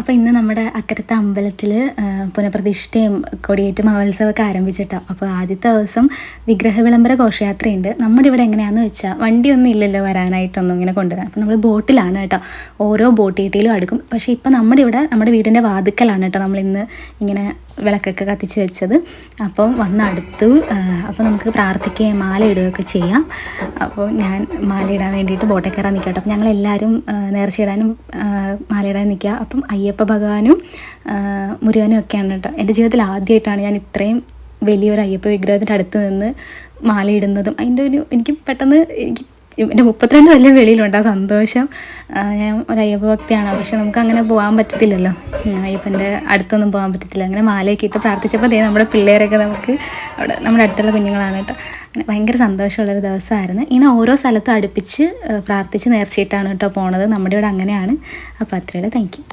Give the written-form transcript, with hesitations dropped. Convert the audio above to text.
അപ്പോൾ ഇന്ന് നമ്മുടെ അക്കരത്തെ അമ്പലത്തിൽ പുനഃപ്രതിഷ്ഠയും കൊടിയേറ്റ് മഹോത്സവമൊക്കെ ആരംഭിച്ചിട്ടോ. അപ്പോൾ ആദ്യത്തെ ദിവസം വിഗ്രഹ വിളംബര ഘോഷയാത്രയുണ്ട്. നമ്മുടെ ഇവിടെ എങ്ങനെയാണെന്ന് വെച്ചാൽ വണ്ടിയൊന്നും ഇല്ലല്ലോ വരാനായിട്ടൊന്നും ഇങ്ങനെ കൊണ്ടുവരാൻ. അപ്പോൾ നമ്മൾ ബോട്ടിലാണ് കേട്ടോ, ഓരോ ബോട്ട് വീട്ടിലും അടുക്കും. പക്ഷേ ഇപ്പോൾ നമ്മുടെ ഇവിടെ നമ്മുടെ വീടിൻ്റെ വാതുക്കലാണ് കേട്ടോ നമ്മളിന്ന് ഇങ്ങനെ വിളക്കൊക്കെ കത്തിച്ച് വെച്ചത്. അപ്പം വന്നടുത്തു. അപ്പോൾ നമുക്ക് പ്രാർത്ഥിക്കുകയും മാല ഇടുകയൊക്കെ ചെയ്യാം. അപ്പോൾ ഞാൻ മാല ഇടാൻ വേണ്ടിയിട്ട് ബോട്ടിൽ കയറാൻ നിൽക്കട്ടെ. അപ്പം ഞങ്ങളെല്ലാവരും നേർച്ചയിടാനും മാലയിടാൻ നിൽക്കുക. അപ്പം അയ്യപ്പ ഭഗവാനും മുരുകനും ഒക്കെയാണ് കേട്ടോ. എൻ്റെ ജീവിതത്തിൽ ആദ്യമായിട്ടാണ് ഞാൻ ഇത്രയും വലിയൊരു അയ്യപ്പ വിഗ്രഹത്തിൻ്റെ അടുത്ത് നിന്ന് മാലയിടുന്നതും. അതിൻ്റെ എനിക്ക് പെട്ടെന്ന് എൻ്റെ 32 കൊല്ലം വെളിയിലുണ്ട് ആ സന്തോഷം. ഞാൻ ഒരു അയ്യപ്പ ഭക്തിയാണ്, പക്ഷെ നമുക്ക് അങ്ങനെ പോകാൻ പറ്റത്തില്ലല്ലോ, അയ്യപ്പൻ്റെ അടുത്തൊന്നും പോകാൻ പറ്റത്തില്ല. അങ്ങനെ മാലയൊക്കെ ഇട്ട് പ്രാർത്ഥിച്ചപ്പോൾ നമ്മുടെ പിള്ളേരൊക്കെ നമുക്ക് അവിടെ നമ്മുടെ അടുത്തുള്ള കുഞ്ഞുങ്ങളാണ് കേട്ടോ. അങ്ങനെ ഭയങ്കര സന്തോഷമുള്ളൊരു ദിവസമായിരുന്നു. ഇങ്ങനെ ഓരോ സ്ഥലത്തും അടുപ്പിച്ച് പ്രാർത്ഥിച്ച് നേർച്ചയിട്ടാണ് കേട്ടോ പോണത്. നമ്മുടെ ഇവിടെ അങ്ങനെയാണ്. അപ്പോൾ അത്രയുടെ താങ്ക് യു.